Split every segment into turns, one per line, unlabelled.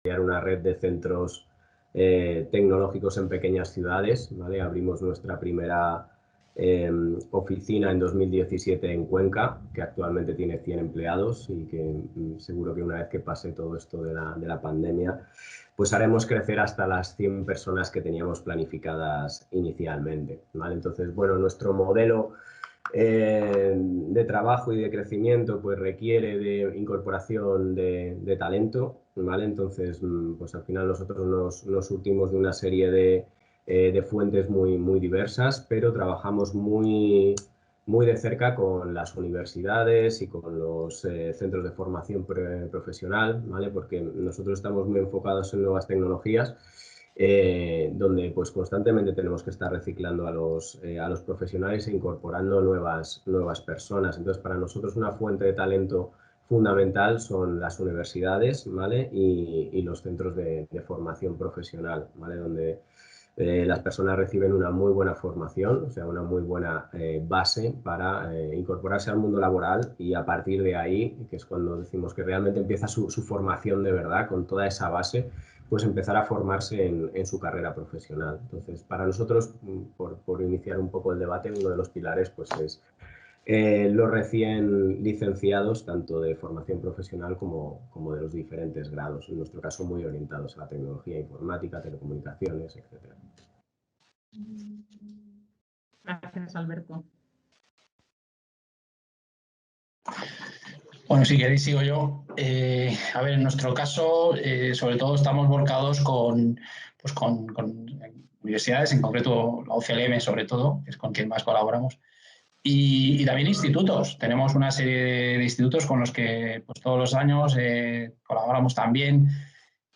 una red de centros tecnológicos en pequeñas ciudades, ¿vale? Abrimos nuestra primera oficina en 2017 en Cuenca, que actualmente tiene 100 empleados y que seguro que una vez que pase todo esto de la pandemia, pues haremos crecer hasta las 100 personas que teníamos planificadas inicialmente, ¿vale? Entonces, bueno, nuestro modelo de trabajo y de crecimiento pues requiere de incorporación de talento, ¿vale? Entonces, pues al final nosotros nos surtimos de una serie de fuentes muy diversas, pero trabajamos muy de cerca con las universidades y con los centros de formación profesional, ¿vale? Porque nosotros estamos muy enfocados en nuevas tecnologías, donde pues constantemente tenemos que estar reciclando a los profesionales e incorporando nuevas personas. Entonces, para nosotros una fuente de talento fundamental son las universidades, ¿vale? Y los centros de formación profesional, ¿vale? Donde las personas reciben una muy buena formación, o sea, una muy buena base para incorporarse al mundo laboral, y a partir de ahí, que es cuando decimos que realmente empieza su formación de verdad, con toda esa base, pues empezar a formarse en su carrera profesional. Entonces, para nosotros, por iniciar un poco el debate, uno de los pilares pues es los recién licenciados, tanto de formación profesional como de los diferentes grados, en nuestro caso muy orientados a la tecnología informática, telecomunicaciones, etc.
Gracias, Alberto.
Bueno, si queréis sigo yo. A ver, en nuestro caso, sobre todo estamos volcados con universidades, en concreto la UCLM sobre todo, que es con quien más colaboramos, y también institutos. Tenemos una serie de institutos con los que pues, todos los años colaboramos también,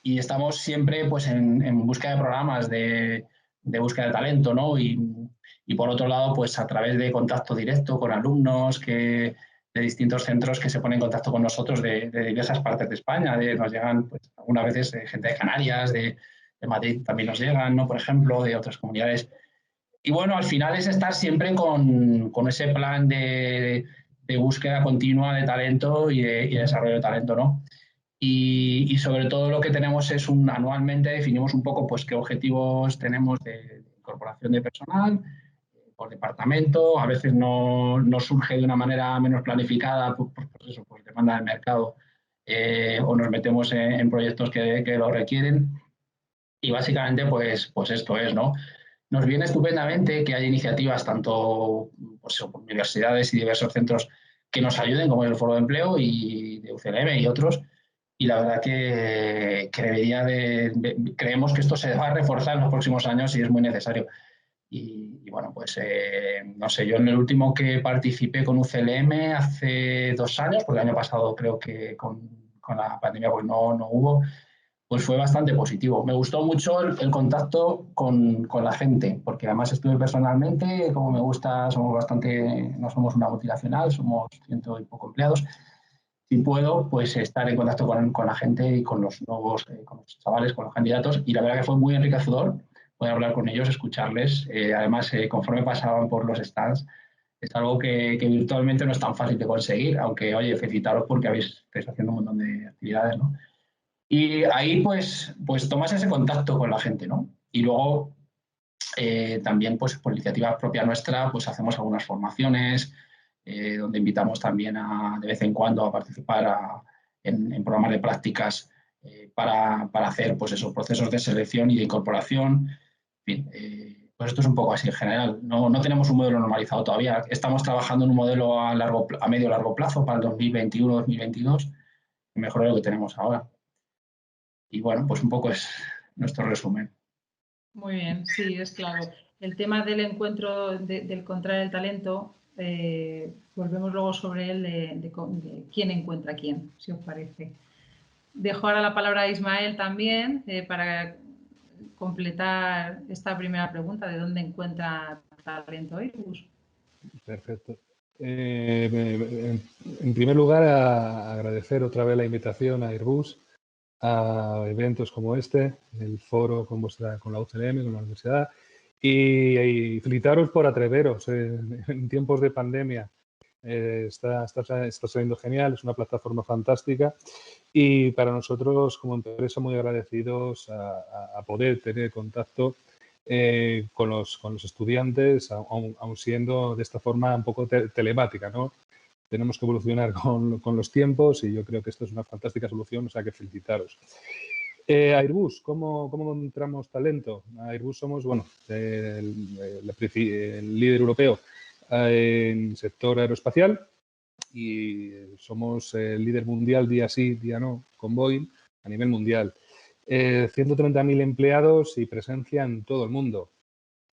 y estamos siempre pues, en búsqueda de programas de búsqueda de talento, ¿no? Y por otro lado, pues a través de contacto directo con alumnos de distintos centros que se ponen en contacto con nosotros de diversas partes de España. Nos llegan pues, algunas veces gente de Canarias, de Madrid también nos llegan, ¿no? Por ejemplo, de otras comunidades. Y bueno, al final es estar siempre con ese plan de búsqueda continua de talento y de desarrollo de talento, ¿no? Y sobre todo lo que tenemos es anualmente definimos un poco pues qué objetivos tenemos de incorporación de personal por departamento. A veces no surge de una manera menos planificada por eso, por demanda del mercado, o nos metemos en proyectos que lo requieren. Y básicamente pues esto es, ¿no? Nos viene estupendamente que haya iniciativas tanto pues, por universidades y diversos centros que nos ayuden, como el Foro de Empleo y de UCLM y otros. Y la verdad que creemos que esto se va a reforzar en los próximos años y es muy necesario. Y bueno, pues no sé, yo en el último que participé con UCLM hace 2 años, porque el año pasado creo que con la pandemia pues no hubo, pues fue bastante positivo. Me gustó mucho el contacto con la gente, porque además estuve personalmente, como me gusta, no somos una multinacional, somos 100 y poco empleados. Si puedo, pues estar en contacto con la gente y con los nuevos, con los chavales, con los candidatos, y la verdad que fue muy enriquecedor poder hablar con ellos, escucharles. Además, conforme pasaban por los stands, es algo que virtualmente no es tan fácil de conseguir, aunque, oye, felicitaros porque estáis haciendo un montón de actividades, ¿no? Y ahí, pues tomas ese contacto con la gente, ¿no? Y luego, también, pues por iniciativa propia nuestra, pues hacemos algunas formaciones, donde invitamos también de vez en cuando a participar en programas de prácticas para hacer, pues esos procesos de selección y de incorporación. En fin, pues esto es un poco así en general. No tenemos un modelo normalizado todavía. Estamos trabajando en un modelo a medio largo plazo para el 2021-2022, mejor de lo que tenemos ahora. Y bueno, pues un poco es nuestro resumen.
Muy bien, sí, es claro. El tema del encuentro, del encontrar el talento, volvemos luego sobre él de quién encuentra a quién, si os parece. Dejo ahora la palabra a Ismael también para completar esta primera pregunta, ¿de dónde encuentra talento Airbus?
Perfecto. En primer lugar, agradecer otra vez la invitación a Airbus a eventos como este, el foro con la UCLM, con la universidad, y felicitaros por atreveros en tiempos de pandemia Está saliendo genial, es una plataforma fantástica y para nosotros como empresa muy agradecidos a poder tener contacto con los estudiantes, aun siendo de esta forma un poco telemática, ¿no? Tenemos que evolucionar con los tiempos y yo creo que esto es una fantástica solución, o sea que felicitaros. Airbus, ¿cómo encontramos talento? Airbus somos, bueno, el líder europeo en sector aeroespacial y somos el líder mundial día sí, día no, con Boeing a nivel mundial. 130.000 empleados y presencia en todo el mundo.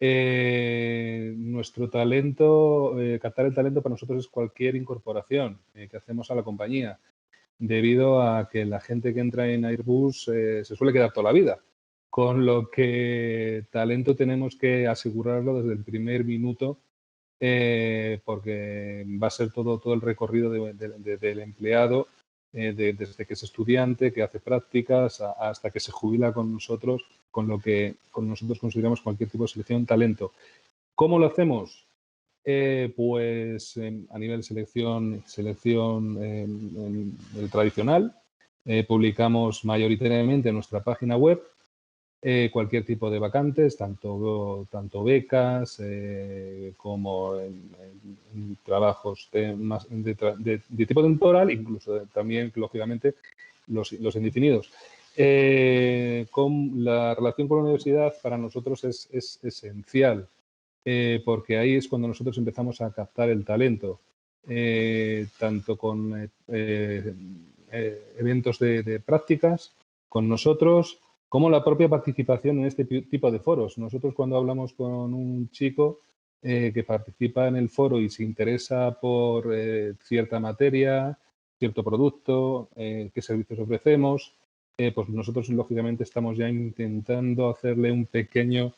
Nuestro talento, captar el talento para nosotros es cualquier incorporación que hacemos a la compañía, debido a que la gente que entra en Airbus se suele quedar toda la vida, con lo que talento tenemos que asegurarlo desde el primer minuto, porque va a ser todo el recorrido del empleado, desde que es estudiante, que hace prácticas, hasta que se jubila con nosotros, con lo que con nosotros consideramos cualquier tipo de selección talento. ¿Cómo lo hacemos? Pues a nivel selección tradicional, publicamos mayoritariamente en nuestra página web cualquier tipo de vacantes, tanto becas como en trabajos de tipo temporal, incluso también, lógicamente, los indefinidos. La relación con la universidad para nosotros es esencial, porque ahí es cuando nosotros empezamos a captar el talento, tanto con eventos de prácticas con nosotros, como la propia participación en este tipo de foros. Nosotros cuando hablamos con un chico que participa en el foro y se interesa por cierta materia, cierto producto, qué servicios ofrecemos, pues nosotros lógicamente estamos ya intentando hacerle un pequeño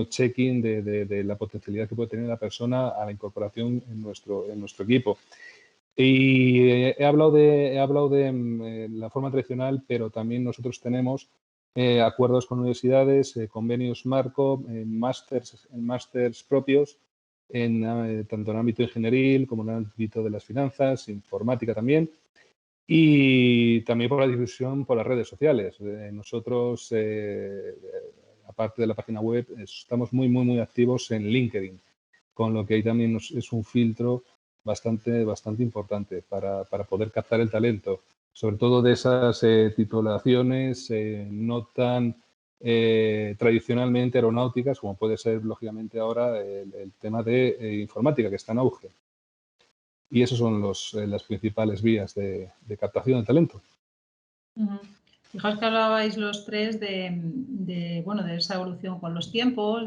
check-in de la potencialidad que puede tener la persona a la incorporación en nuestro equipo. Y he hablado de la forma tradicional, pero también nosotros tenemos acuerdos con universidades, convenios marco, másters propios, tanto en el ámbito ingenieril como en el ámbito de las finanzas, informática también, y también por la difusión por las redes sociales. Nosotros, aparte de la página web, estamos muy activos en LinkedIn, con lo que ahí también es un filtro bastante importante para poder captar el talento, sobre todo de esas titulaciones no tan tradicionalmente aeronáuticas, como puede ser, lógicamente, ahora el tema de informática, que está en auge. Y esas son las principales vías de captación de talento.
Fijaos que hablabais los tres bueno, de esa evolución con los tiempos,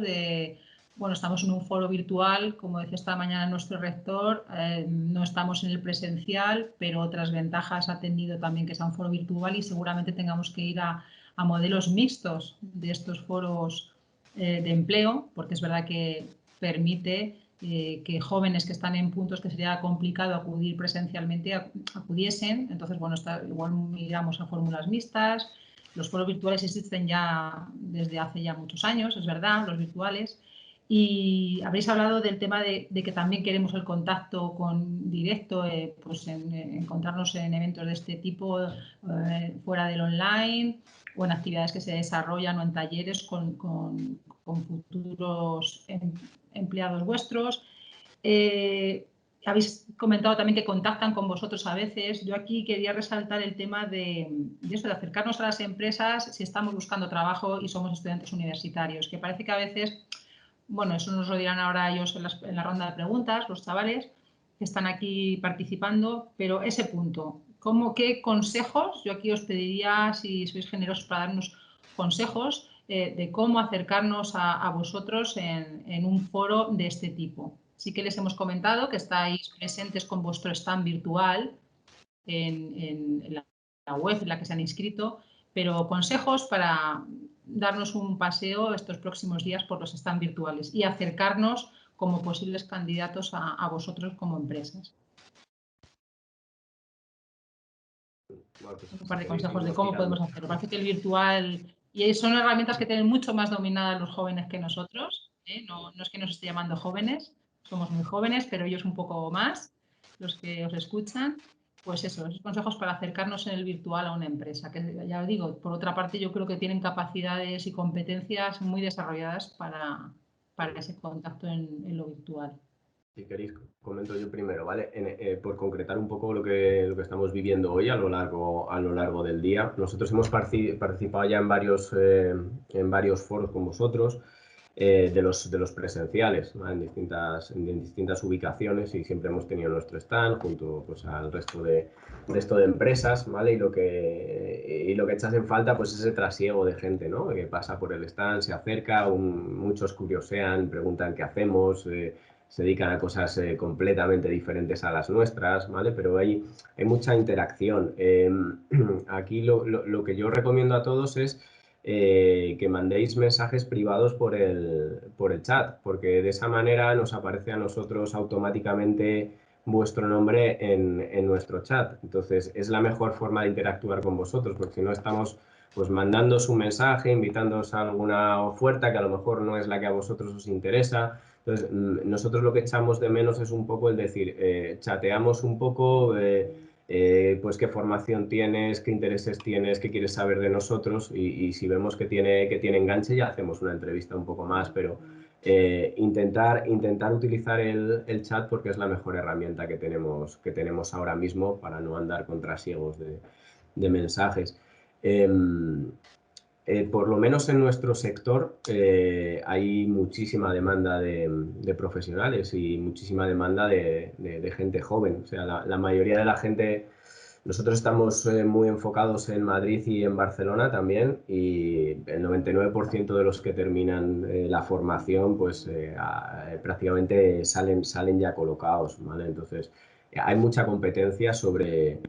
bueno, estamos en un foro virtual, como decía esta mañana nuestro rector, no estamos en el presencial, pero otras ventajas ha tenido también que sea un foro virtual y seguramente tengamos que ir a modelos mixtos de estos foros de empleo, porque es verdad que permite que jóvenes que están en puntos que sería complicado acudir presencialmente acudiesen. Entonces, bueno, igual miramos a fórmulas mixtas. Los foros virtuales existen ya desde hace ya muchos años, es verdad, los virtuales. Y habréis hablado del tema de que también queremos el contacto directo, pues encontrarnos en eventos de este tipo fuera del online o en actividades que se desarrollan o en talleres con futuros empleados vuestros. Habéis comentado también que contactan con vosotros a veces. Yo aquí quería resaltar el tema de eso, de acercarnos a las empresas si estamos buscando trabajo y somos estudiantes universitarios, que parece que a veces, bueno, eso nos lo dirán ahora ellos en la ronda de preguntas, los chavales que están aquí participando, pero ese punto, ¿qué consejos? Yo aquí os pediría, si sois generosos, para darnos consejos de cómo acercarnos a vosotros en un foro de este tipo. Sí que les hemos comentado que estáis presentes con vuestro stand virtual en la web en la que se han inscrito, pero consejos para darnos un paseo estos próximos días por los stands virtuales y acercarnos como posibles candidatos a vosotros como empresas.
Bueno, pues,
un par de consejos de cómo podemos hacerlo. Parece que el virtual, y son herramientas que tienen mucho más dominadas los jóvenes que nosotros, ¿eh? No es que nos esté llamando jóvenes, somos muy jóvenes, pero ellos un poco más. los que os escuchan, pues eso, esos consejos para acercarnos en el virtual a una empresa, que ya os digo, por otra parte yo creo que tienen capacidades y competencias muy desarrolladas para ese contacto en lo virtual.
Si queréis, comento yo primero, ¿vale? Por concretar un poco lo que estamos viviendo hoy a lo largo del día. Nosotros hemos participado ya en varios foros con vosotros, de los presenciales, ¿vale? en distintas ubicaciones, y siempre hemos tenido nuestro stand junto, pues, al resto de empresas, ¿vale? Y lo que echas en falta, pues, es ese trasiego de gente, ¿no? Que pasa por el stand, se acerca, muchos curiosean, preguntan qué hacemos, se dedican a cosas completamente diferentes a las nuestras, ¿vale? Pero hay mucha interacción. Aquí lo que yo recomiendo a todos es que mandéis mensajes privados por el chat, porque de esa manera nos aparece a nosotros automáticamente vuestro nombre en nuestro chat. Entonces, es la mejor forma de interactuar con vosotros, porque si no estamos, pues, mandándoos un mensaje, invitándoos a alguna oferta que a lo mejor no es la que a vosotros os interesa. Entonces, nosotros lo que echamos de menos es un poco el decir, chateamos un poco, pues qué formación tienes, qué intereses tienes, qué quieres saber de nosotros, y si vemos que tiene enganche, ya hacemos una entrevista un poco más, pero intentar utilizar el chat, porque es la mejor herramienta que tenemos ahora mismo para no andar con trasiegos de mensajes. Por lo menos en nuestro sector hay muchísima demanda de profesionales y muchísima demanda de gente joven. O sea, la mayoría de la gente, nosotros estamos muy enfocados en Madrid y en Barcelona también, y el 99% de los que terminan la formación, pues prácticamente salen ya colocados, ¿vale? Entonces, hay mucha competencia sobre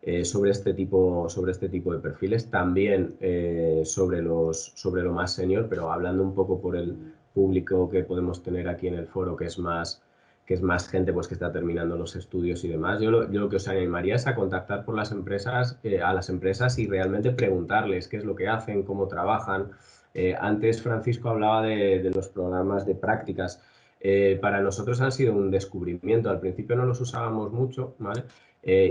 este tipo de perfiles, también sobre lo más senior, pero hablando un poco por el público que podemos tener aquí en el foro, que es más gente, pues, que está terminando los estudios y demás. Yo lo que os animaría es a contactar por las empresas, a las empresas, y realmente preguntarles qué es lo que hacen, cómo trabajan. Antes Francisco hablaba de los programas de prácticas. Para nosotros han sido un descubrimiento. Al principio no los usábamos mucho, ¿vale?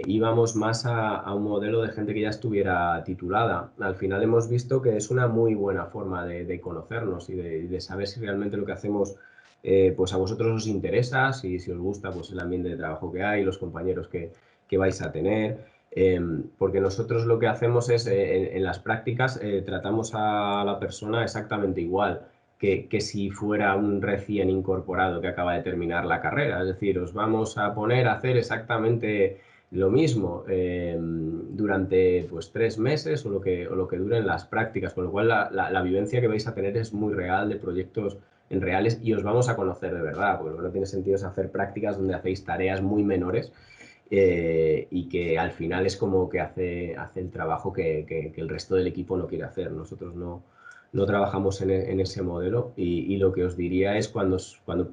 Íbamos más a un modelo de gente que ya estuviera titulada. Al final hemos visto que es una muy buena forma de conocernos y de saber si realmente lo que hacemos, pues, a vosotros os interesa, si os gusta, pues, el ambiente de trabajo que hay, los compañeros que vais a tener. Porque nosotros lo que hacemos es, en las prácticas, tratamos a la persona exactamente igual que si fuera un recién incorporado que acaba de terminar la carrera. Es decir, os vamos a poner a hacer exactamente lo mismo durante, pues, 3 meses o lo que duren las prácticas, con lo cual la vivencia que vais a tener es muy real, de proyectos en reales, y os vamos a conocer de verdad, porque lo que no tiene sentido es hacer prácticas donde hacéis tareas muy menores y que al final es como que hace el trabajo que el resto del equipo no quiere hacer. Nosotros no trabajamos en ese modelo, y lo que os diría es, cuando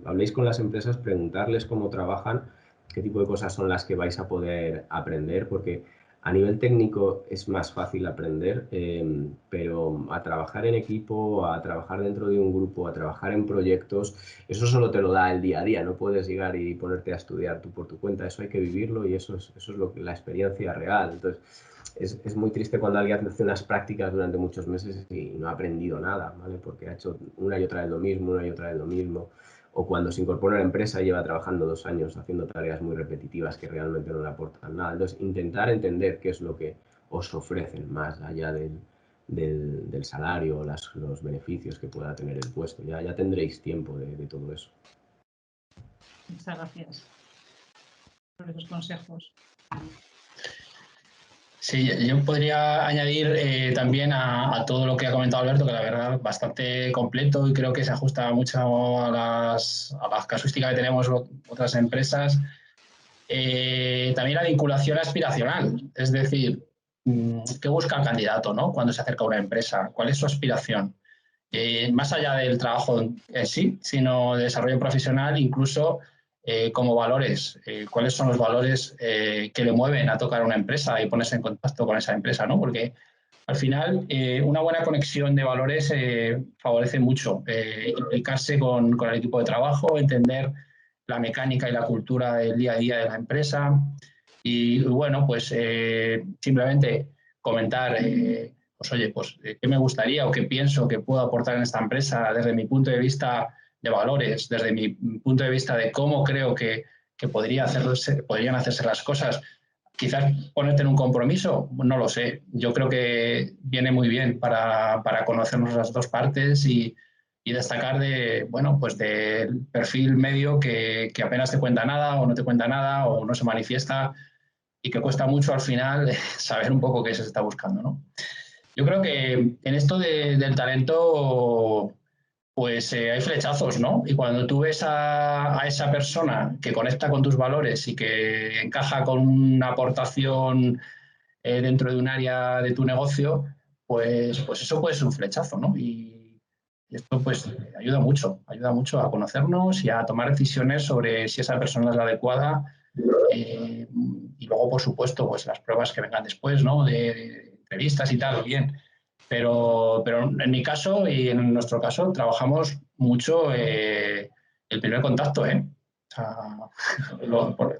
habléis con las empresas, preguntarles cómo trabajan, qué tipo de cosas son las que vais a poder aprender, porque a nivel técnico es más fácil aprender, pero a trabajar en equipo, a trabajar dentro de un grupo, a trabajar en proyectos, eso solo te lo da el día a día. No puedes llegar y ponerte a estudiar tú por tu cuenta. Eso hay que vivirlo, y eso es la experiencia real. Entonces, es muy triste cuando alguien hace unas prácticas durante muchos meses y no ha aprendido nada, ¿vale? Porque ha hecho una y otra vez lo mismo, una y otra vez lo mismo. O cuando se incorpora a la empresa y lleva trabajando 2 años haciendo tareas muy repetitivas que realmente no le aportan nada. Entonces, intentar entender qué es lo que os ofrecen más allá del salario o los beneficios que pueda tener el puesto. Ya tendréis tiempo de todo eso.
Muchas gracias por esos consejos.
Sí, yo podría añadir también a todo lo que ha comentado Alberto, que la verdad bastante completo, y creo que se ajusta mucho a las casuísticas que tenemos otras empresas. También la vinculación aspiracional, es decir, ¿qué busca el candidato, ¿no?, cuando se acerca a una empresa? ¿Cuál es su aspiración? Más allá del trabajo en sí, sino de desarrollo profesional, incluso como valores. ¿Cuáles son los valores que le mueven a tocar una empresa y ponerse en contacto con esa empresa, ¿no? Porque al final una buena conexión de valores favorece mucho implicarse con el equipo de trabajo, entender la mecánica y la cultura del día a día de la empresa. Y bueno, pues simplemente comentar, pues oye, pues qué me gustaría o qué pienso que puedo aportar en esta empresa desde mi punto de vista de valores, desde mi punto de vista de cómo creo que podrían hacerse las cosas. Quizás ponerte en un compromiso, no lo sé. Yo creo que viene muy bien para conocernos las dos partes y destacar bueno, pues del perfil medio que apenas te cuenta nada o no te cuenta nada o no se manifiesta y que cuesta mucho al final saber un poco qué se está buscando, ¿no? Yo creo que en esto del talento, pues hay flechazos, ¿no? Y cuando tú ves a esa persona que conecta con tus valores y que encaja con una aportación dentro de un área de tu negocio, pues eso puede ser un flechazo, ¿no? Y esto pues ayuda mucho a conocernos y a tomar decisiones sobre si esa persona es la adecuada. Y luego, por supuesto, pues las pruebas que vengan después, ¿no? De entrevistas y tal, bien. Pero en mi caso y en nuestro caso trabajamos mucho el primer contacto, ¿eh? O sea,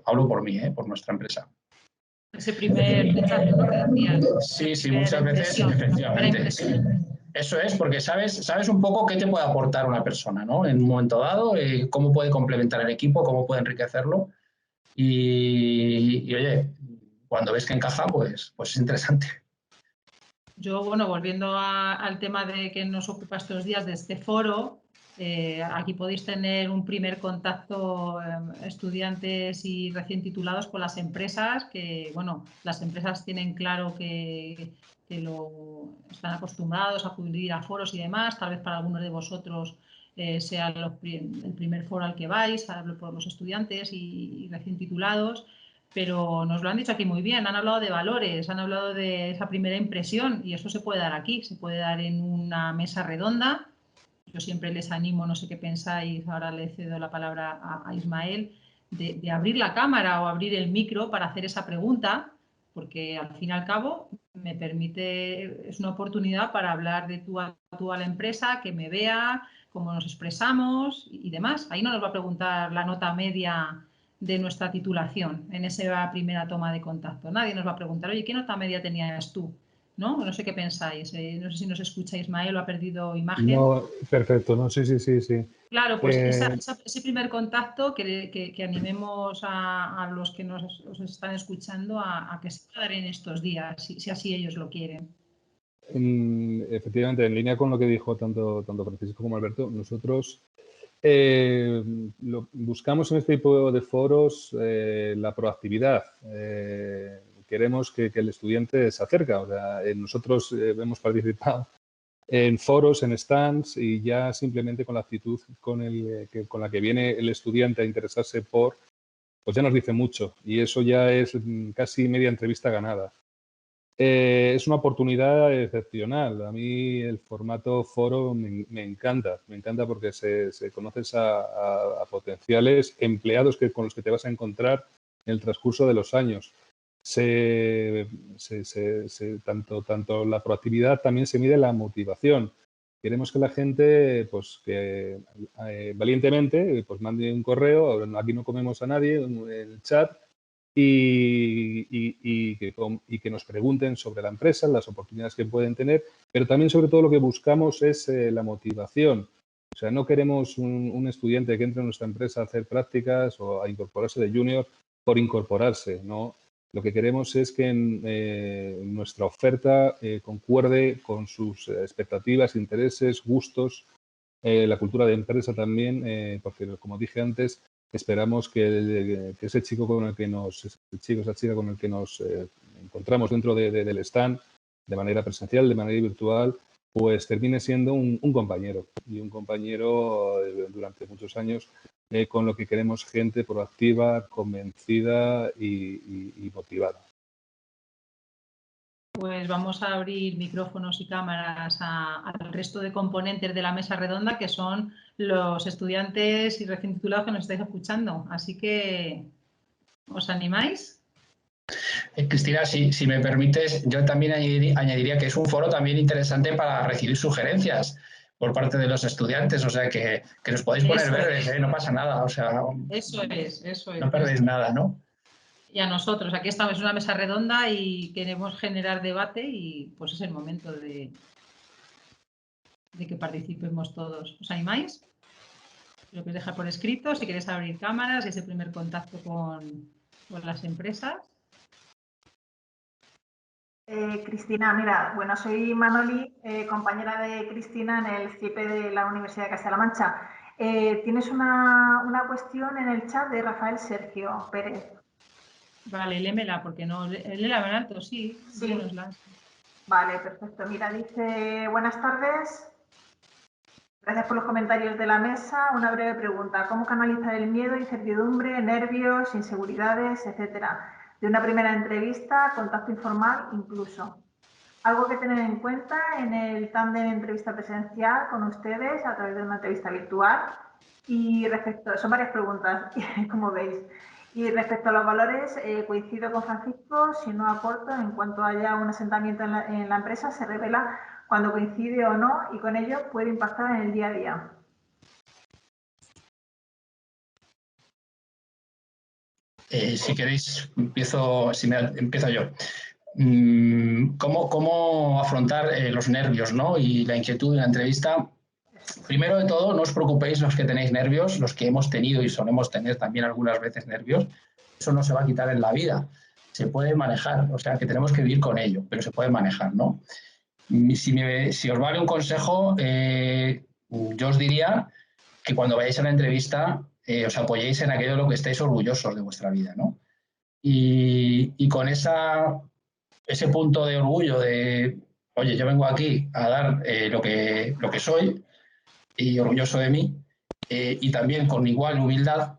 hablo por mí, por nuestra empresa.
Ese primer mensaje, ¿no? Que decías.
Sí, muchas veces, efectivamente. Eso es, porque sabes un poco qué te puede aportar una persona, ¿no? En un momento dado, cómo puede complementar el equipo, cómo puede enriquecerlo. Y oye, cuando ves que encaja, pues es interesante.
Yo, bueno, volviendo al tema de que nos ocupa estos días de este foro, aquí podéis tener un primer contacto estudiantes y recién titulados con las empresas, que, bueno, las empresas tienen claro que están acostumbrados a acudir a foros y demás, tal vez para algunos de vosotros sea el primer foro al que vais, hablo por los estudiantes y recién titulados. Pero nos lo han dicho aquí muy bien, han hablado de valores, han hablado de esa primera impresión y eso se puede dar aquí, se puede dar en una mesa redonda. Yo siempre les animo, no sé qué pensáis, ahora le cedo la palabra a Ismael, de abrir la cámara o abrir el micro para hacer esa pregunta, porque al fin y al cabo me permite, es una oportunidad para hablar de tú a la empresa, que me vea, cómo nos expresamos y demás. Ahí no nos va a preguntar la nota media de nuestra titulación en esa primera toma de contacto. Nadie nos va a preguntar, oye, ¿qué nota media tenías tú? No sé qué pensáis. No sé si nos escucha Ismael o ha perdido imagen.
No, perfecto, no, sí.
Claro, pues ese primer contacto que animemos a los que os están escuchando a que se pueda dar en estos días, si así ellos lo quieren.
Efectivamente, en línea con lo que dijo tanto Francisco como Alberto, nosotros buscamos en este tipo de foros la proactividad. Queremos que el estudiante se acerque. O sea, nosotros hemos participado en foros, en stands y ya simplemente con la actitud con la que viene el estudiante a interesarse pues ya nos dice mucho y eso ya es casi media entrevista ganada. Es una oportunidad excepcional. A mí el formato foro me encanta porque se conoces a potenciales empleados con los que te vas a encontrar en el transcurso de los años. Tanto la proactividad también se mide la motivación. Queremos que la gente, pues que valientemente, pues mande un correo, aquí no comemos a nadie, en el chat, y que nos pregunten sobre la empresa, las oportunidades que pueden tener, pero también sobre todo lo que buscamos es la motivación. O sea, no queremos un estudiante que entre en nuestra empresa a hacer prácticas o a incorporarse de junior por incorporarse, ¿no? Lo que queremos es que nuestra oferta concuerde con sus expectativas, intereses, gustos, la cultura de empresa también, porque como dije antes, esperamos que ese chico con el que esa chica con el que nos encontramos dentro del stand, de manera presencial, de manera virtual, pues termine siendo un compañero y un compañero durante muchos años con lo que queremos gente proactiva, convencida y motivada.
Pues vamos a abrir micrófonos y cámaras al resto de componentes de la mesa redonda, que son los estudiantes y recién titulados que nos estáis escuchando. Así que, ¿os animáis?
Cristina, si me permites, yo también añadiría que es un foro también interesante para recibir sugerencias, por parte de los estudiantes, o sea que nos podéis poner
Eso
verdes,
es.
no pasa nada, o sea,
Eso es.
no perdéis nada, ¿no?
Y a nosotros, aquí estamos en una mesa redonda y queremos generar debate y pues es el momento de que participemos todos. ¿Os animáis? Lo que dejar por escrito, si queréis abrir cámaras, ese primer contacto con las empresas.
Cristina, mira, bueno, soy Manoli, compañera de Cristina en el CIEP de la Universidad de Castilla-La Mancha. Tienes una cuestión en el chat de Rafael Sergio Pérez.
Vale, léemela, porque no, léela en alto, sí. Dínosla.
Vale, perfecto. Mira, dice, buenas tardes. Gracias por los comentarios de la mesa. Una breve pregunta. ¿Cómo canalizar el miedo, incertidumbre, nervios, inseguridades, etcétera? De una primera entrevista, contacto informal incluso. Algo que tener en cuenta en el tándem entrevista presencial con ustedes a través de una entrevista virtual. Y respecto, son varias preguntas, como veis. Y respecto a los valores, coincido con Francisco, si no aporto, en cuanto haya un asentamiento en la empresa, se revela cuando coincide o no y con ello puede impactar en el día a día.
Si queréis, empiezo yo. ¿Cómo afrontar los nervios, ¿no? Y la inquietud de la entrevista? Primero de todo, no os preocupéis los que tenéis nervios, los que hemos tenido y solemos tener también algunas veces nervios. Eso no se va a quitar en la vida. Se puede manejar, o sea, que tenemos que vivir con ello, pero se puede manejar, ¿no? Si os vale un consejo, yo os diría que cuando vayáis a la entrevista os apoyéis en aquello de lo que estáis orgullosos de vuestra vida, ¿no? Y con ese punto de orgullo de, oye, yo vengo aquí a dar lo que soy y orgulloso de mí, y también con igual humildad,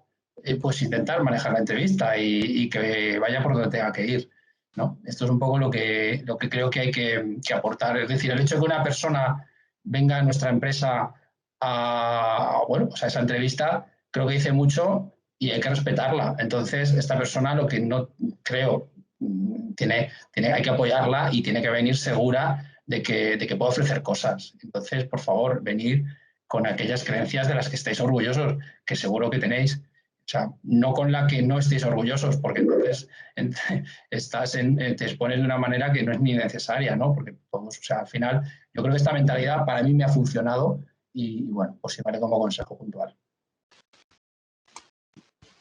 pues intentar manejar la entrevista y que vaya por donde tenga que ir, ¿no? Esto es un poco lo que creo que hay que aportar. Es decir, el hecho de que una persona venga a nuestra empresa pues a esa entrevista, creo que dice mucho y hay que respetarla. Entonces, esta persona, lo que no creo, hay que apoyarla y tiene que venir segura de que puede ofrecer cosas. Entonces, por favor, venir con aquellas creencias de las que estáis orgullosos, que seguro que tenéis. O sea, no con la que no estéis orgullosos, porque entonces te expones de una manera que no es ni necesaria, ¿no? Porque todos, o sea, al final, yo creo que esta mentalidad para mí me ha funcionado y bueno, pues sí vale como consejo puntual.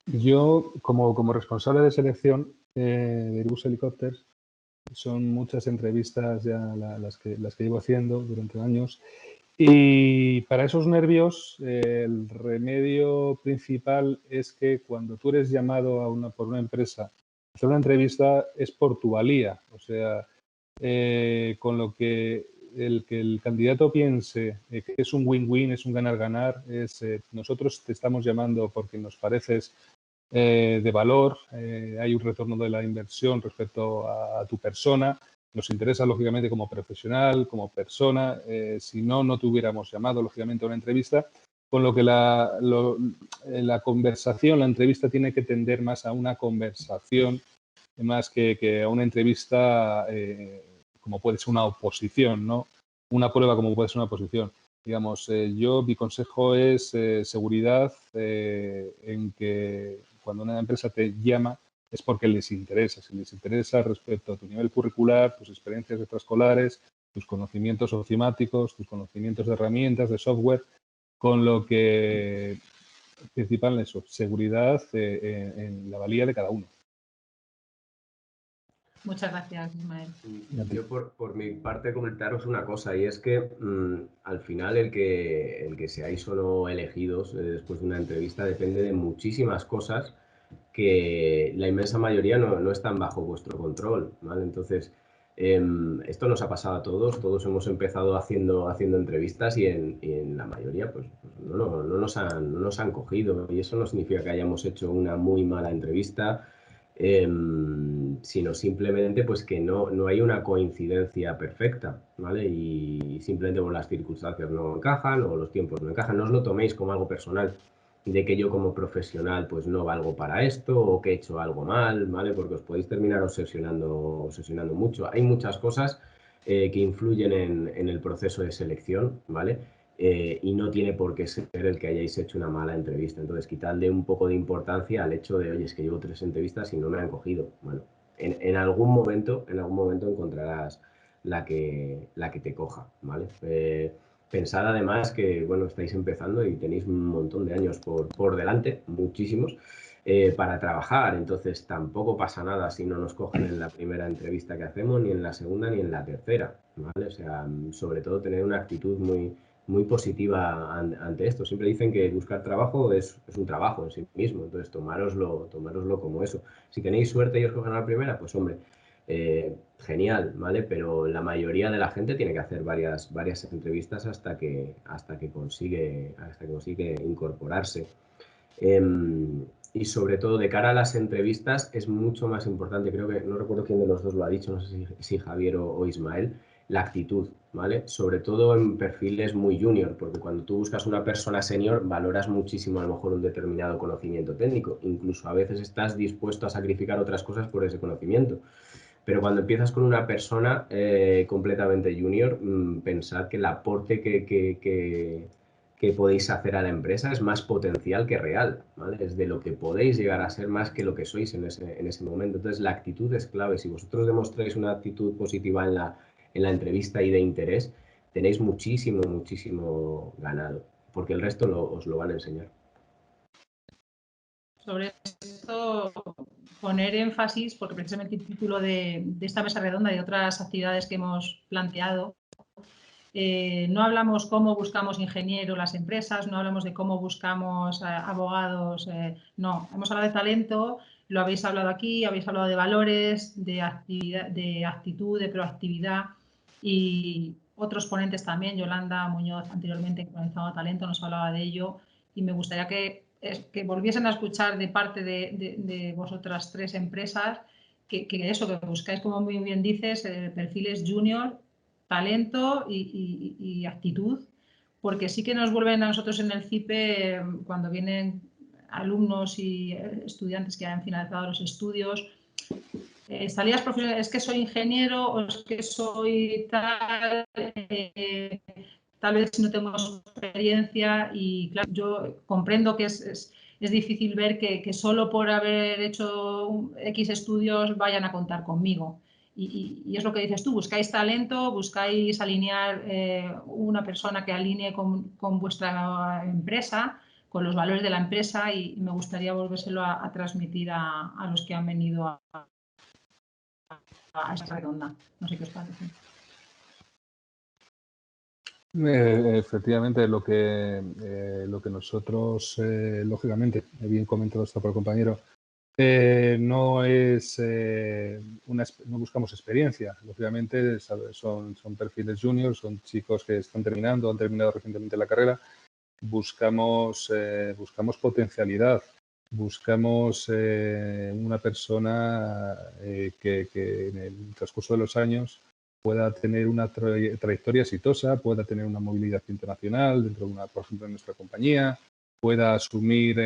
Yo, como responsable de selección de Airbus Helicopters, son muchas entrevistas ya las que llevo haciendo durante años. Y para esos nervios, el remedio principal es que cuando tú eres llamado por una empresa a hacer una entrevista es por tu valía. O sea, con lo que el candidato piense que es un win-win, es un ganar-ganar, nosotros te estamos llamando porque nos pareces de valor, hay un retorno de la inversión respecto a tu persona. Nos interesa, lógicamente, como profesional, como persona. Si no, no te hubiéramos llamado, lógicamente, a una entrevista. Con lo que la conversación, la entrevista tiene que tender más a una conversación, más que a una entrevista como puede ser una oposición, ¿no? Una prueba como puede ser una oposición. Digamos, mi consejo es seguridad en que cuando una empresa te llama es porque les interesa. Si les interesa respecto a tu nivel curricular, tus experiencias extraescolares, tus conocimientos ofimáticos, tus conocimientos de herramientas, de software, con lo que principal es eso, seguridad en la valía de cada uno.
Muchas gracias, Ismael.
Yo por mi parte comentaros una cosa, y es que al final el que seáis o no elegidos después de una entrevista depende de muchísimas cosas que la inmensa mayoría no están bajo vuestro control, ¿vale? Entonces, esto nos ha pasado a todos hemos empezado haciendo entrevistas y en la mayoría pues no nos han cogido, y eso no significa que hayamos hecho una muy mala entrevista, sino simplemente pues que no hay una coincidencia perfecta, ¿vale? Y simplemente las circunstancias no encajan o los tiempos no encajan. No os lo toméis como algo personal, de que yo como profesional pues no valgo para esto o que he hecho algo mal, ¿vale? Porque os podéis terminar obsesionando mucho. Hay muchas cosas que influyen en el proceso de selección, ¿vale? y no tiene por qué ser el que hayáis hecho una mala entrevista. Entonces, quitarle un poco de importancia al hecho de, oye, es que llevo 3 entrevistas y no me han cogido. Bueno, en algún momento encontrarás la que te coja, ¿vale? Pensad además que, bueno, estáis empezando y tenéis un montón de años por delante, muchísimos, para trabajar. Entonces, tampoco pasa nada si no nos cogen en la primera entrevista que hacemos, ni en la segunda, ni en la tercera, ¿vale? O sea, sobre todo tener una actitud muy positiva ante esto. Siempre dicen que buscar trabajo es un trabajo en sí mismo, entonces tomároslo como eso. Si tenéis suerte y os cogen a la primera, pues hombre, genial, ¿vale? Pero la mayoría de la gente tiene que hacer varias entrevistas hasta que consigue incorporarse. Y sobre todo de cara a las entrevistas es mucho más importante, creo que, no recuerdo quién de los dos lo ha dicho, no sé si Javier o Ismael, la actitud, ¿vale? Sobre todo en perfiles muy junior, porque cuando tú buscas una persona senior valoras muchísimo a lo mejor un determinado conocimiento técnico, incluso a veces estás dispuesto a sacrificar otras cosas por ese conocimiento. Pero cuando empiezas con una persona completamente junior, pensad que el aporte que podéis hacer a la empresa es más potencial que real, ¿vale? Es de lo que podéis llegar a ser más que lo que sois en ese momento. Entonces, la actitud es clave. Si vosotros demostráis una actitud positiva en la entrevista y de interés, tenéis muchísimo ganado, porque el resto os lo van a enseñar.
Sobre esto, poner énfasis, porque precisamente el título de esta mesa redonda y de otras actividades que hemos planteado, no hablamos cómo buscamos ingenieros las empresas, no hablamos de cómo buscamos abogados, no, hemos hablado de talento, lo habéis hablado aquí, habéis hablado de valores, de actitud, de proactividad, y otros ponentes también, Yolanda Muñoz anteriormente, que analizaba talento, nos hablaba de ello, y me gustaría que volviesen a escuchar de parte de vosotras 3 empresas que eso, que buscáis, como muy bien dices, perfiles junior, talento y actitud, porque sí que nos vuelven a nosotros en el CIPE, cuando vienen alumnos y estudiantes que han finalizado los estudios, salidas profesionales, es que soy ingeniero o es que soy tal, tal vez no tengo experiencia, y claro, yo comprendo que es difícil ver que solo por haber hecho X estudios vayan a contar conmigo. Y es lo que dices tú, buscáis talento, buscáis alinear una persona que alinee con vuestra empresa, con los valores de la empresa, y me gustaría volvérselo a transmitir a los que han venido a esta redonda. No sé qué os parece.
Efectivamente, lo que nosotros, lógicamente, bien comentado esto por el compañero, no es no buscamos experiencia. Lógicamente, son perfiles juniors, son chicos que han terminado recientemente la carrera. Buscamos potencialidad, buscamos una persona que en el transcurso de los años pueda tener una trayectoria exitosa, pueda tener una movilidad internacional dentro de por ejemplo, de nuestra compañía, pueda asumir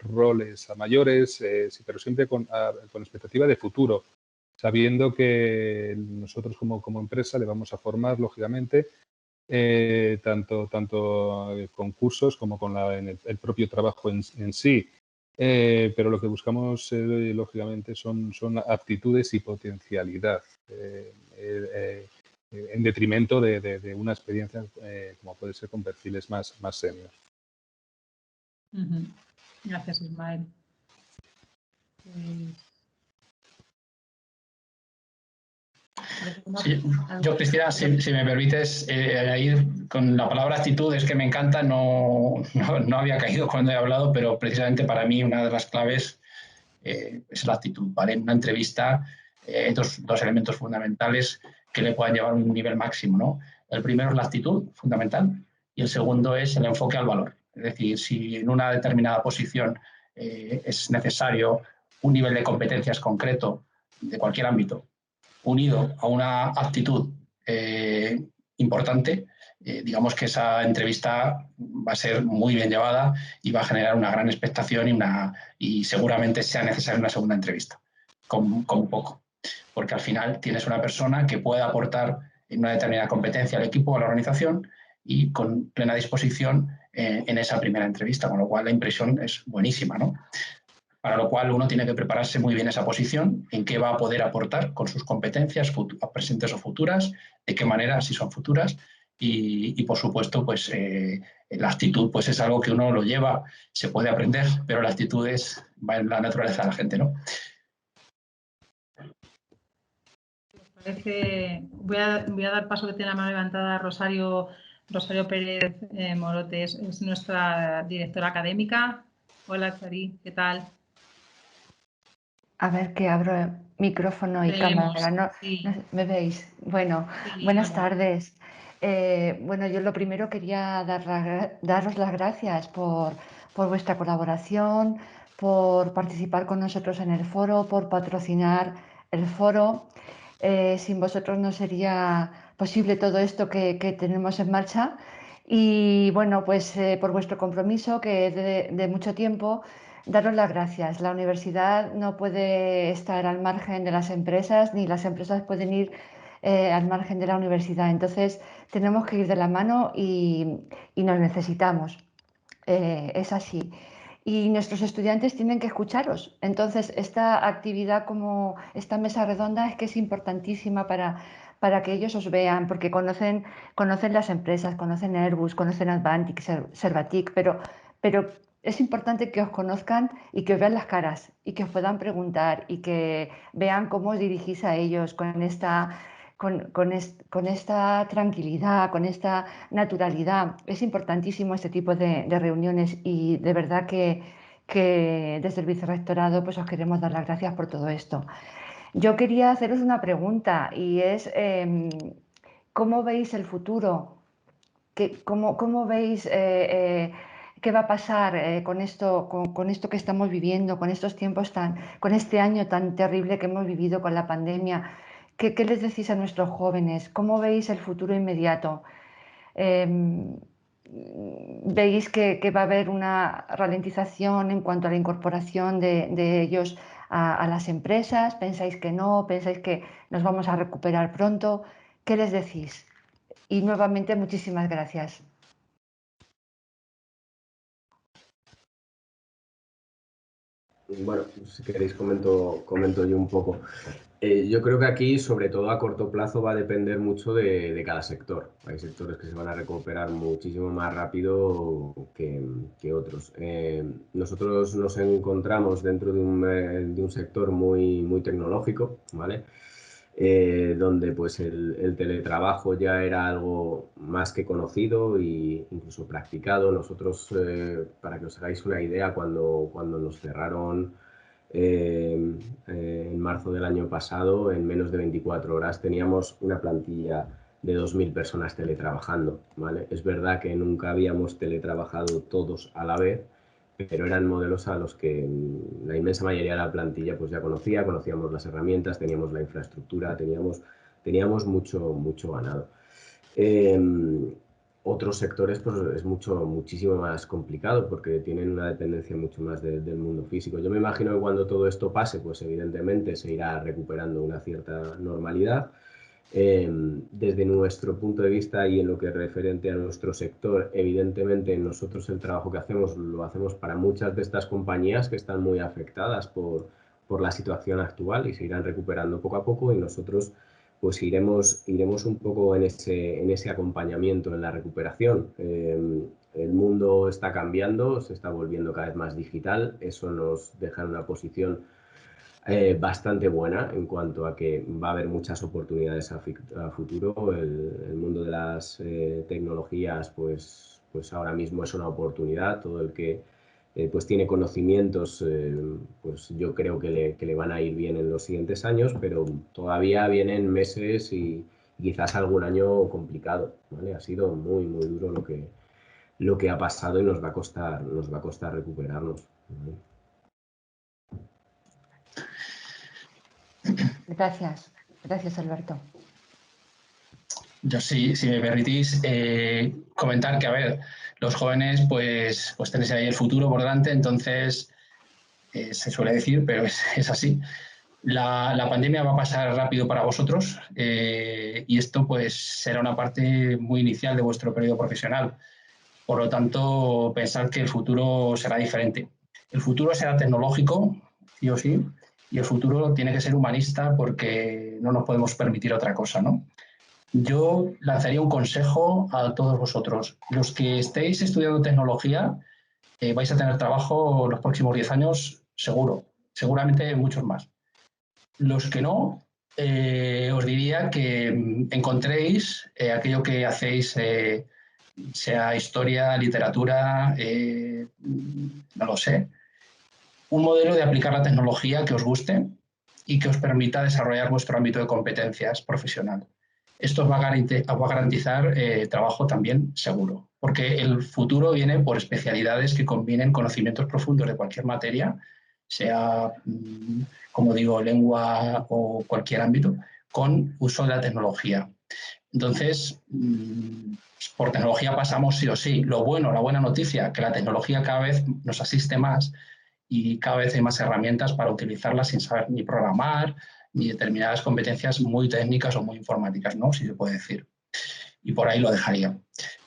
roles a mayores, sí, pero siempre con expectativa de futuro, sabiendo que nosotros como empresa le vamos a formar, lógicamente, tanto con cursos como con el propio trabajo en sí. Pero lo que buscamos, lógicamente, son aptitudes y potencialidad, en detrimento de una experiencia como puede ser con perfiles más senior.
Gracias, Ismael.
Sí, yo, Cristina, si me permites ir con la palabra actitud, es que me encanta, no había caído cuando he hablado, pero precisamente para mí una de las claves es la actitud, ¿vale? En una entrevista, dos elementos fundamentales que le puedan llevar a un nivel máximo, ¿no? El primero es la actitud, fundamental, y el segundo es el enfoque al valor. Es decir, si en una determinada posición es necesario un nivel de competencias concreto de cualquier ámbito, unido a una actitud importante, digamos que esa entrevista va a ser muy bien llevada y va a generar una gran expectación y seguramente sea necesaria una segunda entrevista, con poco. Porque al final tienes una persona que puede aportar en una determinada competencia al equipo o a la organización y con plena disposición en esa primera entrevista, con lo cual la impresión es buenísima, ¿no? Para lo cual uno tiene que prepararse muy bien esa posición, en qué va a poder aportar con sus competencias presentes o futuras, de qué manera, si son futuras, y por supuesto, pues la actitud pues es algo que uno lo lleva, se puede aprender, pero la actitud va en la naturaleza de la gente, ¿no?
Voy a dar paso, que tiene la mano levantada, Rosario Pérez Morote, es nuestra directora académica. Hola, Chari, ¿qué tal?
A ver, que abro micrófono y cámara, ¿no?
Sí.
¿Me veis? Bueno,
Sí,
buenas
hola.
tardes. Bueno, yo lo primero quería daros las gracias por vuestra colaboración, por participar con nosotros en el foro, por patrocinar el foro. Sin vosotros no sería posible todo esto que tenemos en marcha. Y bueno, pues por vuestro compromiso, que es de mucho tiempo. Daros las gracias. La universidad no puede estar al margen de las empresas, ni las empresas pueden ir al margen de la universidad. Entonces, tenemos que ir de la mano y nos necesitamos. Es así. Y nuestros estudiantes tienen que escucharos. Entonces, esta actividad como esta mesa redonda es que es importantísima para que ellos os vean, porque conocen las empresas, conocen Airbus, conocen Advantic, Servatic, pero es importante que os conozcan y que os vean las caras y que os puedan preguntar y que vean cómo os dirigís a ellos con esta tranquilidad, con esta naturalidad. Es importantísimo este tipo de reuniones y de verdad que desde el Vicerrectorado pues os queremos dar las gracias por todo esto. Yo quería haceros una pregunta y es ¿cómo veis el futuro? ¿Cómo veis qué va a pasar con esto que estamos viviendo, con estos tiempos con este año tan terrible que hemos vivido con la pandemia? ¿Qué les decís a nuestros jóvenes? ¿Cómo veis el futuro inmediato? ¿Veis que va a haber una ralentización en cuanto a la incorporación de ellos a las empresas? ¿Pensáis que no? ¿Pensáis que nos vamos a recuperar pronto? ¿Qué les decís? Y nuevamente muchísimas gracias.
Bueno, si queréis comento yo un poco. Yo creo que aquí, sobre todo a corto plazo, va a depender mucho de cada sector. Hay sectores que se van a recuperar muchísimo más rápido que otros. Nosotros nos encontramos dentro de un sector muy tecnológico, ¿vale? Donde pues el teletrabajo ya era algo más que conocido e incluso practicado. Nosotros, para que os hagáis una idea, cuando nos cerraron en marzo del año pasado, en menos de 24 horas teníamos una plantilla de 2.000 personas teletrabajando, ¿vale? Es verdad que nunca habíamos teletrabajado todos a la vez, pero eran modelos a los que la inmensa mayoría de la plantilla pues ya conocíamos las herramientas, teníamos la infraestructura, teníamos mucho ganado. Otros sectores pues es muchísimo más complicado porque tienen una dependencia mucho más del mundo físico. Yo me imagino que cuando todo esto pase, pues evidentemente se irá recuperando una cierta normalidad. Desde nuestro punto de vista y en lo que es referente a nuestro sector, evidentemente nosotros el trabajo que hacemos lo hacemos para muchas de estas compañías que están muy afectadas por la situación actual y se irán recuperando poco a poco, y nosotros pues iremos un poco en ese acompañamiento en la recuperación. El mundo está cambiando, se está volviendo cada vez más digital, eso nos deja en una posición bastante buena en cuanto a que va a haber muchas oportunidades a futuro. El mundo de las tecnologías pues ahora mismo es una oportunidad. Todo el que pues tiene conocimientos, pues yo creo que le van a ir bien en los siguientes años, pero todavía vienen meses y quizás algún año complicado, ¿vale? Ha sido muy duro lo que ha pasado y nos va a costar recuperarnos, ¿vale?
Gracias Alberto.
Yo sí, si me permitís comentar que, a ver, los jóvenes pues tenéis ahí el futuro por delante, entonces se suele decir, pero es así. La pandemia va a pasar rápido para vosotros y esto pues será una parte muy inicial de vuestro periodo profesional. Por lo tanto, pensad que el futuro será diferente. El futuro será tecnológico, sí o sí, y el futuro tiene que ser humanista porque no nos podemos permitir otra cosa, ¿no? Yo lanzaría un consejo a todos vosotros. Los que estéis estudiando tecnología, vais a tener trabajo los próximos 10 años seguro, seguramente muchos más. Los que no, os diría que encontréis aquello que hacéis, sea historia, literatura, no lo sé, un modelo de aplicar la tecnología que os guste y que os permita desarrollar vuestro ámbito de competencias profesional. Esto os va a garantizar trabajo también seguro, porque el futuro viene por especialidades que combinen conocimientos profundos de cualquier materia, sea, como digo, lengua o cualquier ámbito, con uso de la tecnología. Entonces, por tecnología pasamos sí o sí. Lo bueno, la buena noticia, que la tecnología cada vez nos asiste más y cada vez hay más herramientas para utilizarlas sin saber ni programar, ni determinadas competencias muy técnicas o muy informáticas, ¿no? Si se puede decir. Y por ahí lo dejaría.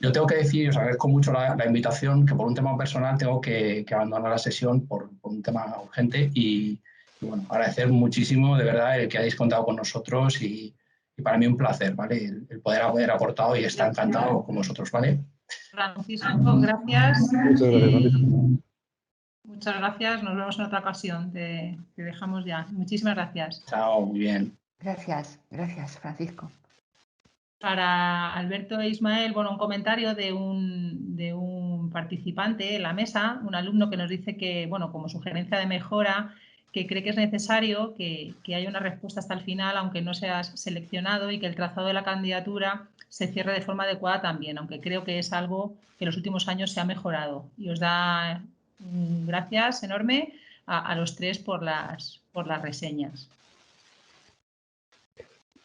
Yo tengo que decir, os agradezco mucho la invitación, que por un tema personal tengo que abandonar la sesión por un tema urgente y bueno, agradecer muchísimo de verdad el que hayáis contado con nosotros y para mí un placer, ¿vale? El poder haber aportado y estar encantado con vosotros, ¿vale?
Francisco, gracias.
Muchas gracias, Francisco.
Muchas gracias. Nos vemos en otra ocasión. Te dejamos ya. Muchísimas gracias.
Chao, muy bien.
Gracias, Francisco.
Para Alberto e Ismael, bueno, un comentario de un participante en la mesa, un alumno que nos dice que, bueno, como sugerencia de mejora, que cree que es necesario que haya una respuesta hasta el final, aunque no seas seleccionado, y que el trazado de la candidatura se cierre de forma adecuada también, aunque creo que es algo que en los últimos años se ha mejorado. Y os da gracias enorme a los tres por las reseñas.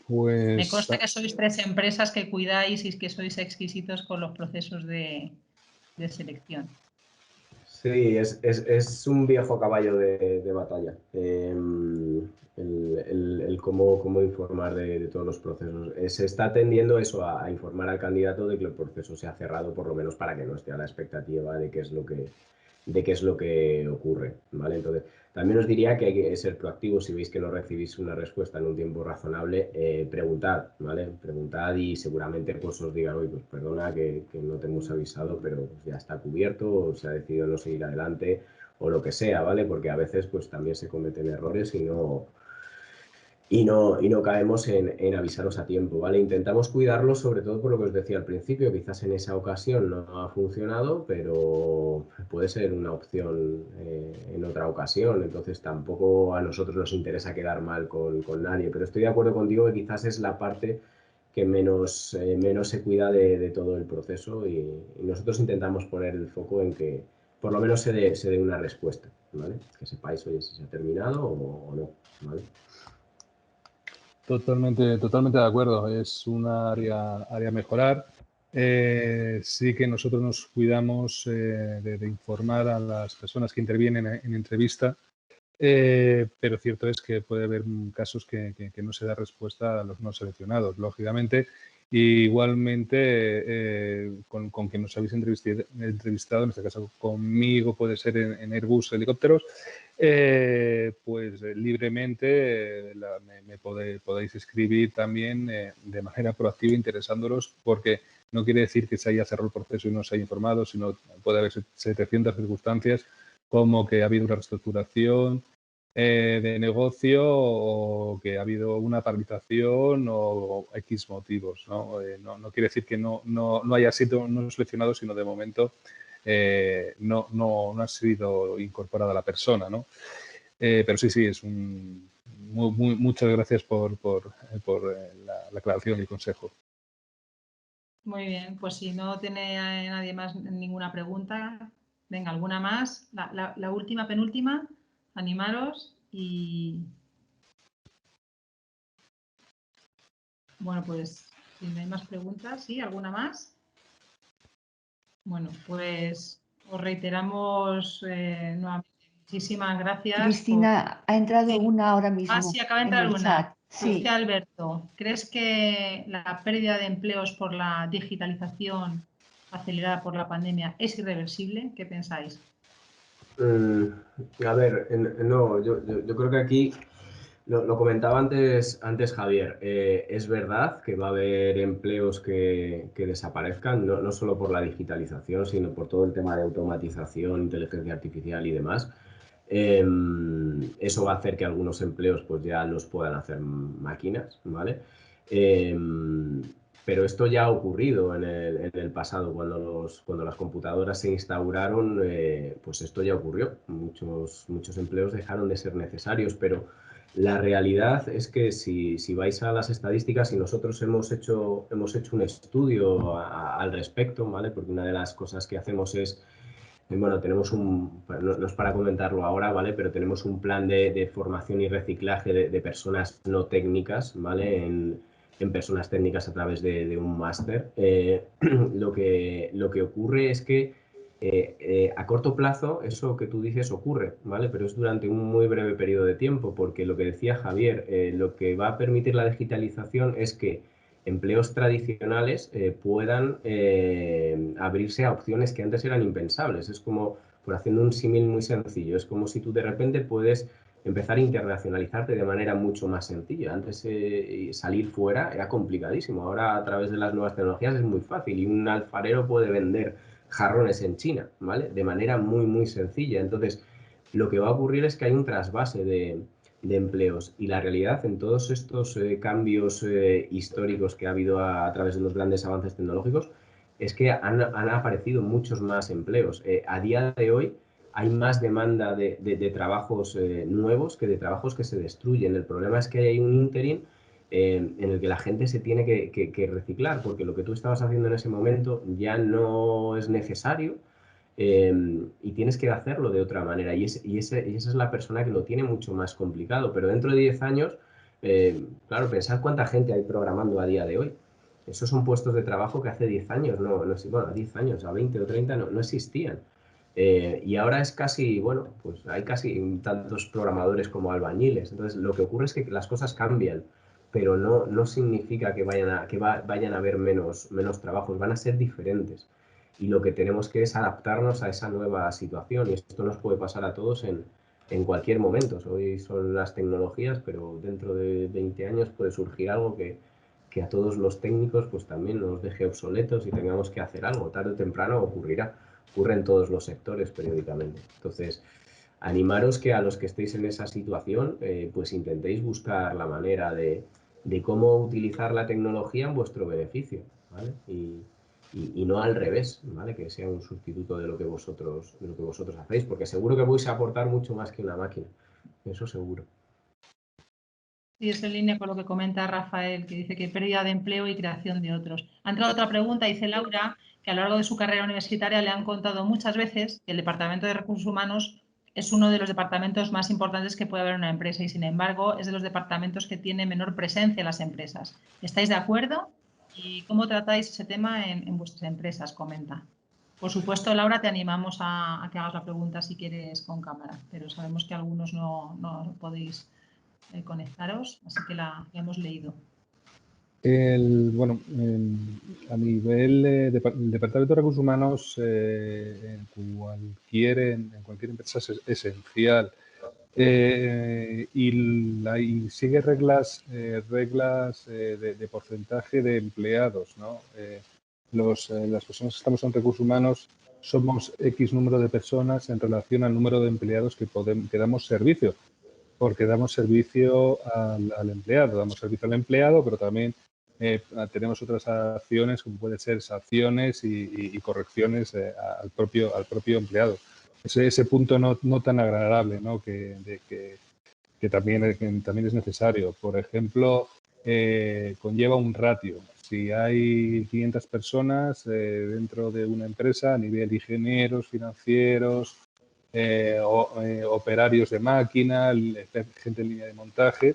Pues,
Me consta que sois tres empresas que cuidáis y que sois exquisitos con los procesos de selección.
Sí, es un viejo caballo de batalla. El cómo informar de todos los procesos. Se está tendiendo eso a informar al candidato de que el proceso se ha cerrado, por lo menos para que no esté a la expectativa de qué es lo que ocurre, ¿vale? Entonces, también os diría que hay que ser proactivos. Si veis que no recibís una respuesta en un tiempo razonable, preguntad, ¿vale? Preguntad y seguramente pues os digan, oye, pues perdona que no te hemos avisado, pero ya está cubierto o se ha decidido no seguir adelante o lo que sea, ¿vale? Porque a veces pues también se cometen errores y no caemos en avisaros a tiempo, ¿vale? Intentamos cuidarlo, sobre todo por lo que os decía al principio, quizás en esa ocasión no ha funcionado, pero puede ser una opción en otra ocasión, entonces tampoco a nosotros nos interesa quedar mal con nadie, pero estoy de acuerdo contigo que quizás es la parte que menos se cuida de todo el proceso y nosotros intentamos poner el foco en que por lo menos se dé una respuesta, ¿vale? Que sepáis, oye, si se ha terminado o no, ¿vale?
totalmente de acuerdo. Es un área a mejorar. Sí que nosotros nos cuidamos de informar a las personas que intervienen en entrevista, pero cierto es que puede haber casos que no se da respuesta a los no seleccionados, lógicamente. Igualmente, con quien nos habéis entrevistado, en este caso conmigo, puede ser en Airbus Helicópteros, pues libremente me podéis escribir también de manera proactiva interesándolos, porque no quiere decir que se haya cerrado el proceso y no se haya informado, sino puede haber 700 circunstancias como que ha habido una reestructuración de negocio o que ha habido una paralización o X motivos, ¿no? No quiere decir que no haya sido no seleccionado, sino de momento no ha sido incorporada la persona, ¿no? Pero sí, es muchas gracias por la aclaración y el consejo.
Muy bien, pues si no tiene nadie más ninguna pregunta, venga, alguna más. La última, penúltima, animaros y... Bueno, pues si no hay más preguntas, ¿sí? ¿Alguna más? Bueno, pues os reiteramos nuevamente Muchísimas gracias.
Cristina, ha entrado
Sí.
una ahora mismo.
Sí, acaba de
en
entrar
el
una.
chat. Sí.
Dice Alberto, ¿crees que la pérdida de empleos por la digitalización acelerada por la pandemia es irreversible? ¿Qué pensáis?
A ver, no, yo creo que aquí lo comentaba antes Javier. Es verdad que va a haber empleos que desaparezcan, no solo por la digitalización, sino por todo el tema de automatización, inteligencia artificial y demás. Eso va a hacer que algunos empleos pues ya los puedan hacer máquinas, ¿vale? Pero esto ya ha ocurrido en el pasado, cuando las computadoras se instauraron, pues esto ya ocurrió. Muchos empleos dejaron de ser necesarios, pero la realidad es que si vais a las estadísticas, y nosotros hemos hecho un estudio al respecto, ¿vale? Porque una de las cosas que hacemos es, bueno, tenemos no es para comentarlo ahora, ¿vale? Pero tenemos un plan de formación y reciclaje de personas no técnicas, ¿vale? En personas técnicas a través de un máster. Lo que ocurre es que a corto plazo eso que tú dices ocurre, ¿vale? Pero es durante un muy breve periodo de tiempo, porque lo que decía Javier, lo que va a permitir la digitalización es que empleos tradicionales puedan abrirse a opciones que antes eran impensables. Es como, por haciendo un símil muy sencillo, es como si tú de repente puedes empezar a internacionalizarte de manera mucho más sencilla. Antes salir fuera era complicadísimo, ahora a través de las nuevas tecnologías es muy fácil y un alfarero puede vender jarrones en China, ¿vale? De manera muy sencilla. Entonces, lo que va a ocurrir es que hay un trasvase de empleos, y la realidad en todos estos cambios históricos que ha habido a través de los grandes avances tecnológicos es que han aparecido muchos más empleos. A día de hoy hay más demanda de trabajos nuevos que de trabajos que se destruyen. El problema es que hay un ínterin en el que la gente se tiene que reciclar, porque lo que tú estabas haciendo en ese momento ya no es necesario. Y tienes que hacerlo de otra manera, y esa es la persona que lo tiene mucho más complicado. Pero dentro de 10 años, claro, pensad cuánta gente hay programando a día de hoy. Esos son puestos de trabajo que hace 10 años, bueno, 10 años, a 20 o 30 no existían. Y ahora es casi, bueno, pues hay casi tantos programadores como albañiles. Entonces, lo que ocurre es que las cosas cambian, pero no significa que vayan a haber menos trabajos, van a ser diferentes. Y lo que tenemos que es adaptarnos a esa nueva situación, y esto nos puede pasar a todos en cualquier momento. Hoy son las tecnologías, pero dentro de 20 años puede surgir algo que a todos los técnicos pues también nos deje obsoletos y tengamos que hacer algo. Tarde o temprano ocurrirá. Ocurre en todos los sectores periódicamente. Entonces, animaros que a los que estéis en esa situación, pues intentéis buscar la manera de cómo utilizar la tecnología en vuestro beneficio, ¿vale? Y no al revés, ¿vale? Que sea un sustituto de lo que vosotros hacéis, porque seguro que vais a aportar mucho más que una máquina. Eso seguro.
Sí, es en línea con lo que comenta Rafael, que dice que pérdida de empleo y creación de otros. Ha entrado otra pregunta, dice Laura, que a lo largo de su carrera universitaria le han contado muchas veces que el Departamento de Recursos Humanos es uno de los departamentos más importantes que puede haber en una empresa, y sin embargo es de los departamentos que tiene menor presencia en las empresas. ¿Estáis de acuerdo? ¿Y cómo tratáis ese tema en vuestras empresas? Comenta. Por supuesto, Laura, te animamos a que hagas la pregunta si quieres con cámara, pero sabemos que algunos no podéis conectaros, así que la hemos leído.
Bueno, a nivel el Departamento de Recursos Humanos en cualquier empresa es esencial, y sigue reglas de porcentaje de empleados, ¿no? Las personas que estamos en recursos humanos somos X número de personas en relación al número de empleados que damos servicio, porque damos servicio al empleado, pero también tenemos otras acciones, como pueden ser sanciones y correcciones al propio empleado. Ese punto no tan agradable, ¿no? que también es necesario. Por ejemplo, conlleva un ratio. Si hay 500 personas dentro de una empresa, a nivel de ingenieros, financieros, operarios de máquina, gente en línea de montaje,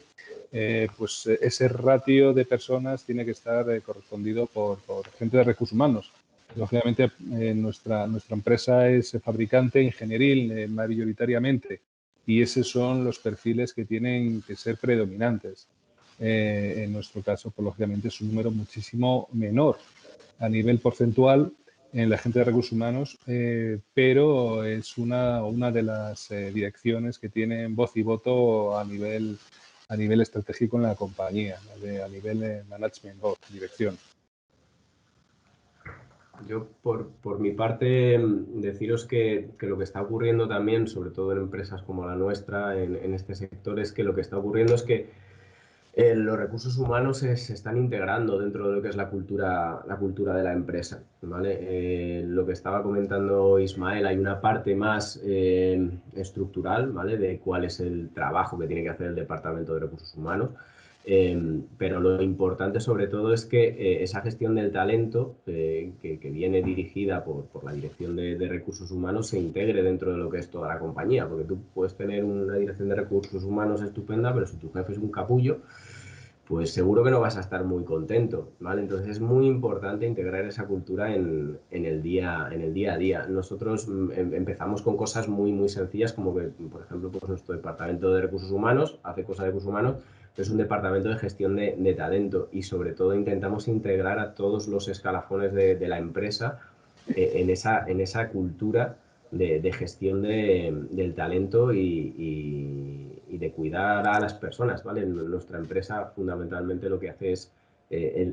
pues ese ratio de personas tiene que estar correspondido por gente de recursos humanos. Lógicamente, nuestra empresa es fabricante ingenieril mayoritariamente y esos son los perfiles que tienen que ser predominantes. En nuestro caso, pues, lógicamente, es un número muchísimo menor a nivel porcentual en la gente de recursos humanos, pero es una de las direcciones que tienen voz y voto a nivel estratégico en la compañía, a nivel management board, dirección.
Yo, por mi parte, deciros que lo que está ocurriendo también, sobre todo en empresas como la nuestra, en este sector, es que lo que está ocurriendo es que los recursos humanos se están integrando dentro de lo que es la cultura de la empresa, ¿vale? Lo que estaba comentando Ismael, hay una parte más estructural, ¿vale? De cuál es el trabajo que tiene que hacer el Departamento de Recursos Humanos. Pero lo importante sobre todo es que esa gestión del talento que viene dirigida por la Dirección de Recursos Humanos se integre dentro de lo que es toda la compañía, porque tú puedes tener una dirección de recursos humanos estupenda, pero si tu jefe es un capullo, pues seguro que no vas a estar muy contento, ¿vale? Entonces es muy importante integrar esa cultura en el día a día. Nosotros empezamos con cosas muy sencillas, como que, por ejemplo, pues nuestro departamento de recursos humanos hace cosas de recursos humanos, pero es un departamento de gestión de talento y sobre todo intentamos integrar a todos los escalafones de la empresa en esa cultura de gestión del talento y de cuidar a las personas, ¿vale? Nuestra empresa fundamentalmente lo que hace es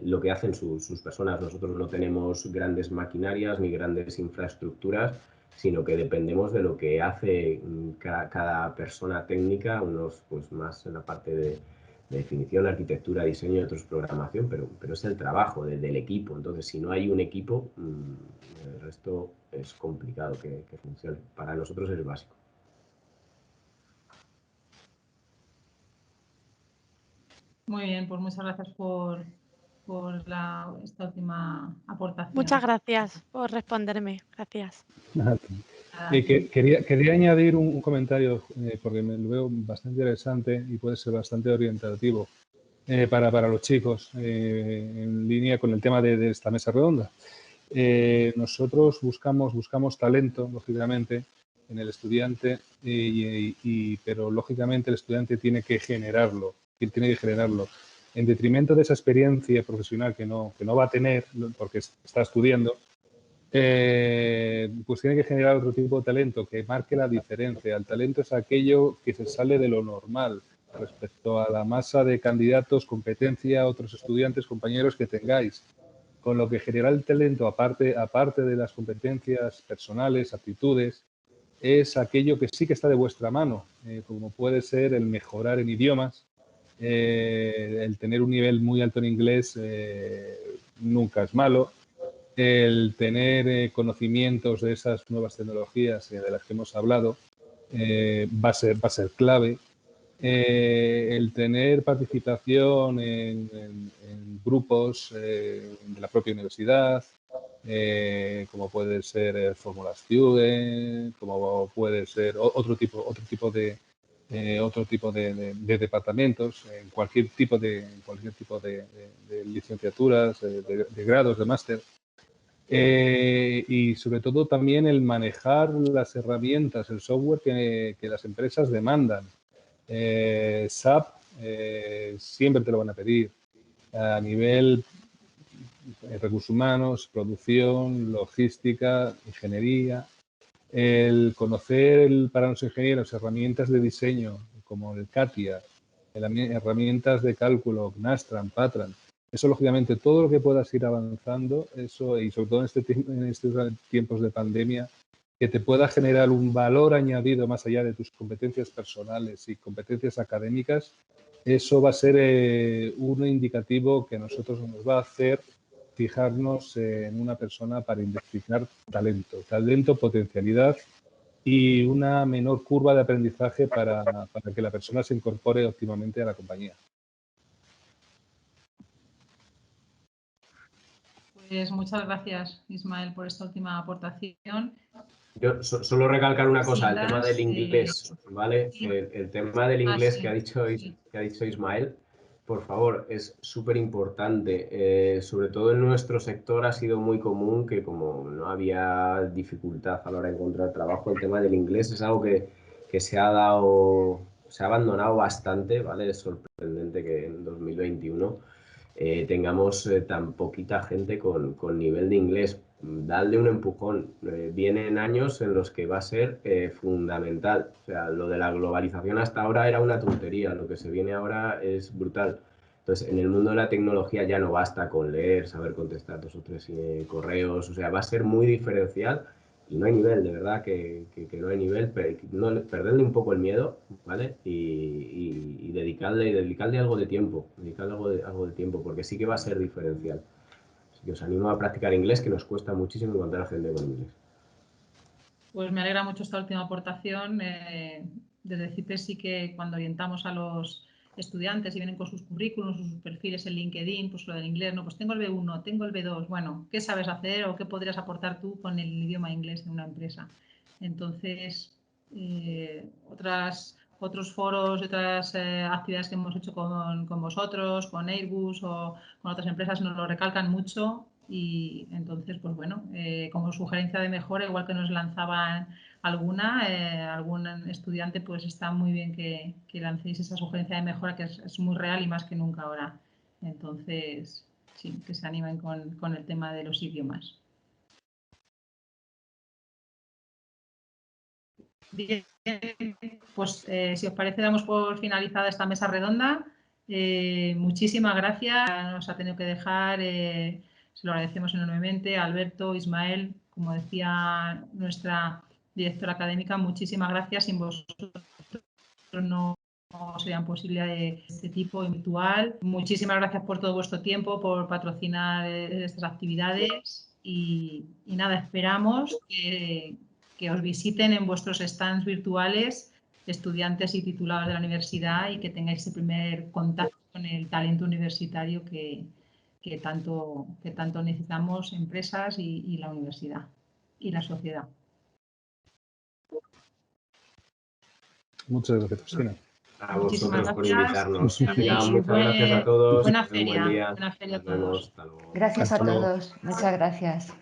lo que hacen sus personas. Nosotros no tenemos grandes maquinarias ni grandes infraestructuras, sino que dependemos de lo que hace cada persona técnica, unos pues más en la parte de definición, arquitectura, diseño y otros programación, pero es el trabajo del equipo. Entonces, si no hay un equipo, el resto es complicado que funcione. Para nosotros es básico.
Muy bien, pues muchas gracias por esta última aportación.
Muchas gracias por responderme. Gracias.
Quería añadir un comentario porque me lo veo bastante interesante y puede ser bastante orientativo para los chicos en línea con el tema de esta mesa redonda. Nosotros buscamos talento, lógicamente, en el estudiante, pero lógicamente el estudiante tiene que generarlo, en detrimento de esa experiencia profesional que no va a tener porque está estudiando. Pues tiene que generar otro tipo de talento que marque la diferencia. El talento es aquello que se sale de lo normal respecto a la masa de candidatos, competencia, otros estudiantes, compañeros que tengáis. Con lo que generar el talento, aparte de las competencias personales, aptitudes, es aquello que sí que está de vuestra mano, como puede ser el mejorar en idiomas, el tener un nivel muy alto en inglés nunca es malo, el tener conocimientos de esas nuevas tecnologías de las que hemos hablado va a ser clave. El tener participación en grupos de la propia universidad, como puede ser Fórmula Student, como puede ser otro tipo de departamentos, en cualquier tipo de licenciaturas, de grados, de máster. Y sobre todo también el manejar las herramientas, el software que las empresas demandan. SAP siempre te lo van a pedir a nivel recursos humanos, producción, logística, ingeniería. El conocer para los ingenieros herramientas de diseño como el CATIA, herramientas de cálculo, Nastran, Patran. Eso, lógicamente, todo lo que puedas ir avanzando, eso, y sobre todo en estos tiempos de pandemia, que te pueda generar un valor añadido más allá de tus competencias personales y competencias académicas, eso va a ser un indicativo que a nosotros nos va a hacer fijarnos en una persona para identificar talento, potencialidad y una menor curva de aprendizaje para que la persona se incorpore óptimamente a la compañía.
Pues muchas gracias, Ismael, por esta última aportación.
Yo solo recalcar una cosa, el tema del
Sí,
inglés, ¿vale?
sí.
El tema del inglés
Sí,
que ha dicho Ismael, Por favor, es súper importante. Sobre todo en nuestro sector ha sido muy común que como no había dificultad a la hora de encontrar trabajo, el tema del inglés es algo que se ha abandonado bastante, ¿vale? Es sorprendente que en 2021 tengamos tan poquita gente con nivel de inglés. Dadle un empujón. Vienen años en los que va a ser fundamental. O sea, lo de la globalización hasta ahora era una tontería. Lo que se viene ahora es brutal. Entonces, en el mundo de la tecnología ya no basta con leer, saber contestar 2 o 3 correos. O sea, va a ser muy diferencial. Y no hay nivel, de verdad que no hay nivel, perderle un poco el miedo, ¿vale? Y dedicarle algo de tiempo, algo de tiempo, porque sí que va a ser diferencial. Así que os animo a practicar inglés, que nos cuesta muchísimo encontrar gente con inglés.
Pues me alegra mucho esta última aportación. De decirte sí que cuando orientamos a los estudiantes y vienen con sus currículums, sus perfiles en LinkedIn, pues lo del inglés, no, pues tengo el B1, tengo el B2, bueno, ¿qué sabes hacer o qué podrías aportar tú con el idioma inglés en una empresa? Entonces, otros foros y otras actividades que hemos hecho con vosotros, con Airbus o con otras empresas nos lo recalcan mucho. Y entonces, pues bueno, como sugerencia de mejora, igual que nos lanzaban algún estudiante, pues está muy bien que lancéis esa sugerencia de mejora que es muy real y más que nunca ahora. Entonces, sí, que se animen con el tema de los idiomas. Bien, pues si os parece, damos por finalizada esta mesa redonda. Muchísimas gracias. Nos ha tenido que dejar, se lo agradecemos enormemente a Alberto, Ismael, como decía nuestra directora académica, muchísimas gracias. Sin vosotros no serían posibles de este tipo virtual. Muchísimas gracias por todo vuestro tiempo, por patrocinar estas actividades y nada, esperamos que os visiten en vuestros stands virtuales estudiantes y titulados de la universidad y que tengáis ese primer contacto con el talento universitario que tanto necesitamos empresas y la universidad y la sociedad.
Muchas gracias, Cristina.
A vosotros por invitarnos. Muchas
Muchas
gracias a todos.
Buena
Un buen
feria.
día.
Buena feria a
Nos vemos.
todos.
Hasta luego.
Gracias a todos. Muchas gracias.